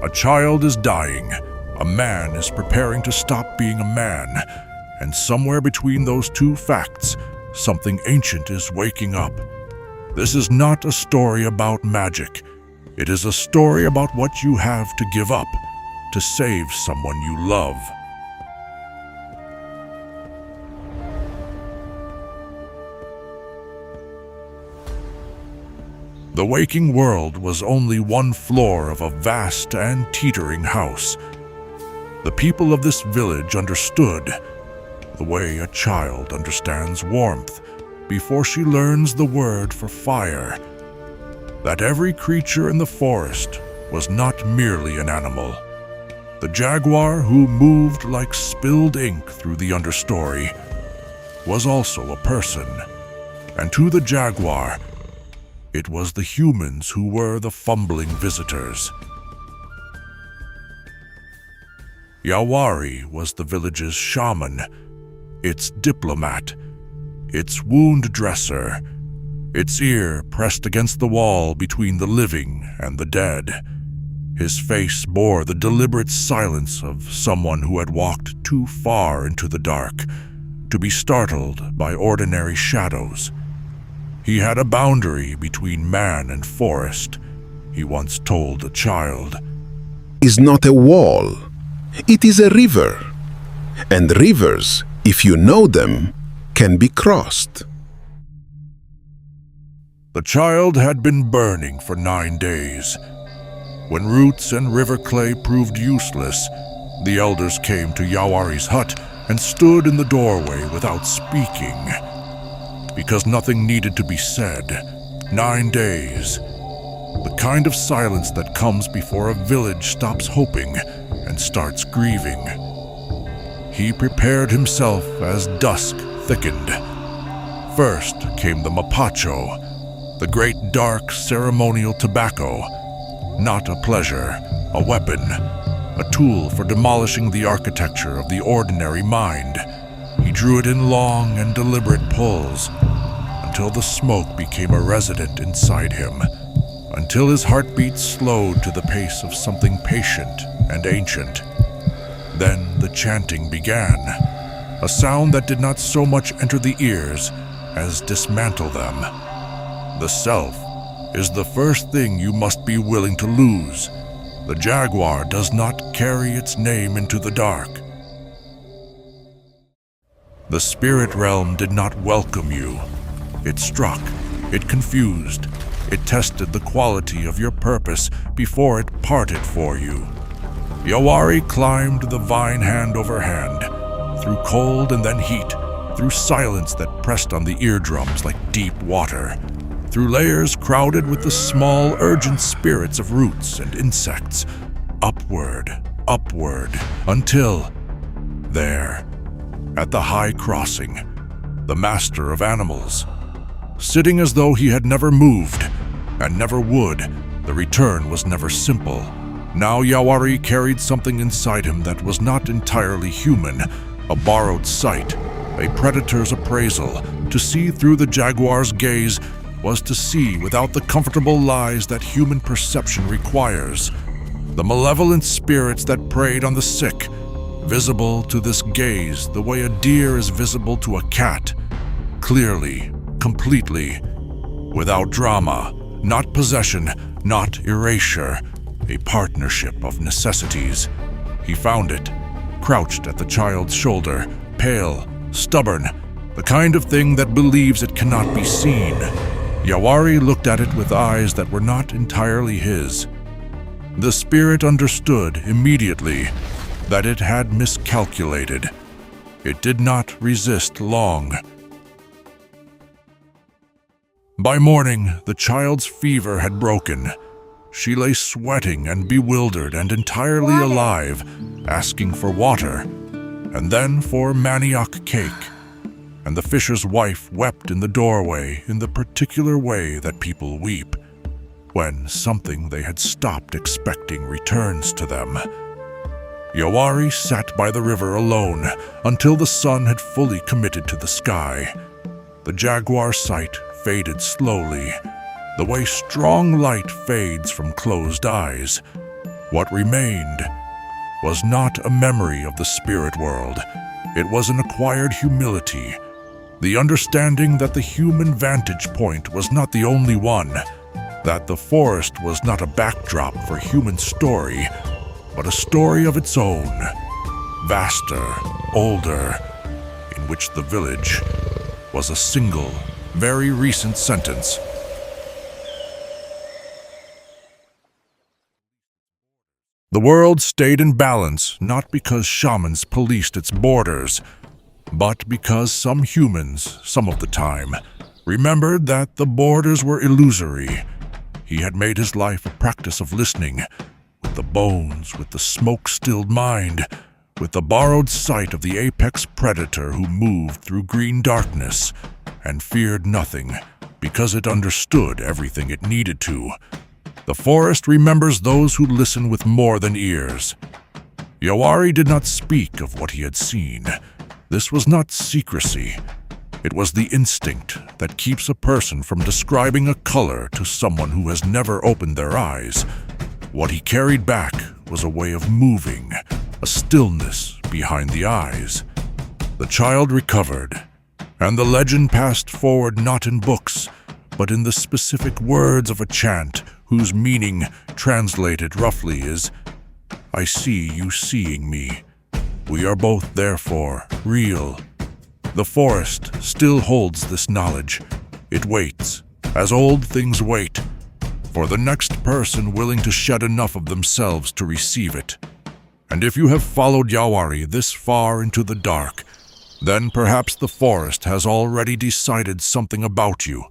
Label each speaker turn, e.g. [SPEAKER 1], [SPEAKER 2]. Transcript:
[SPEAKER 1] A child is dying, a man is preparing to stop being a man, and somewhere between those two facts, something ancient is waking up. This is not a story about magic. It is a story about what you have to give up to save someone you love. The waking world was only one floor of a vast and teetering house. The people of this village understood the way a child understands warmth before she learns the word for fire. That every creature in the forest was not merely an animal. The jaguar who moved like spilled ink through the understory was also a person. And to the jaguar, it was the humans who were the fumbling visitors. Yuruparí was the village's shaman, its diplomat, its wound dresser, its ear pressed against the wall between the living and the dead. His face bore the deliberate silence of someone who had walked too far into the dark to be startled by ordinary shadows. He had a boundary between man and forest, he once told a child.
[SPEAKER 2] Is not a wall, it is a river. And rivers, if you know them, can be crossed.
[SPEAKER 1] The child had been burning for 9 days. When roots and river clay proved useless, the elders came to Yuruparí's hut and stood in the doorway without speaking. Because nothing needed to be said. 9 days. The kind of silence that comes before a village stops hoping and starts grieving. He prepared himself as dusk thickened. First came the mapacho, the great dark ceremonial tobacco. Not a pleasure, a weapon, a tool for demolishing the architecture of the ordinary mind. He drew it in long and deliberate pulls, until the smoke became a resident inside him, until his heartbeat slowed to the pace of something patient and ancient. Then the chanting began, a sound that did not so much enter the ears as dismantle them. The self is the first thing you must be willing to lose. The jaguar does not carry its name into the dark. The spirit realm did not welcome you. It struck, it confused, it tested the quality of your purpose before it parted for you. Yuruparí climbed the vine hand over hand, through cold and then heat, through silence that pressed on the eardrums like deep water, through layers crowded with the small, urgent spirits of roots and insects, upward, upward, until, there, at the high crossing, the master of animals, sitting as though he had never moved, and never would, the return was never simple. Now Yuruparí carried something inside him that was not entirely human, a borrowed sight, a predator's appraisal. To see through the jaguar's gaze was to see without the comfortable lies that human perception requires. The malevolent spirits that preyed on the sick, visible to this gaze the way a deer is visible to a cat, clearly, completely, without drama, not possession, not erasure, a partnership of necessities. He found it, crouched at the child's shoulder, pale, stubborn, the kind of thing that believes it cannot be seen. Yuruparí looked at it with eyes that were not entirely his. The spirit understood immediately that it had miscalculated. It did not resist long. By morning, the child's fever had broken. She lay sweating and bewildered and entirely alive, asking for water, and then for manioc cake. And the fisher's wife wept in the doorway in the particular way that people weep, when something they had stopped expecting returns to them. Yuruparí sat by the river alone until the sun had fully committed to the sky. The jaguar sight faded slowly, the way strong light fades from closed eyes. What remained was not a memory of the spirit world. It was an acquired humility, the understanding that the human vantage point was not the only one, that the forest was not a backdrop for human story, but a story of its own, vaster, older, in which the village was a single, very recent sentence. The world stayed in balance not because shamans policed its borders, but because some humans, some of the time, remembered that the borders were illusory. He had made his life a practice of listening, with the bones, with the smoke-stilled mind, with the borrowed sight of the apex predator who moved through green darkness and feared nothing because it understood everything it needed to. The forest remembers those who listen with more than ears. Yuruparí did not speak of what he had seen. This was not secrecy. It was the instinct that keeps a person from describing a color to someone who has never opened their eyes. What he carried back was a way of moving, a stillness behind the eyes. The child recovered, and the legend passed forward not in books, but in the specific words of a chant whose meaning, translated roughly, is, "I see you seeing me. We are both therefore real." The forest still holds this knowledge. It waits, as old things wait, for the next person willing to shed enough of themselves to receive it. And if you have followed Yuruparí this far into the dark, then perhaps the forest has already decided something about you.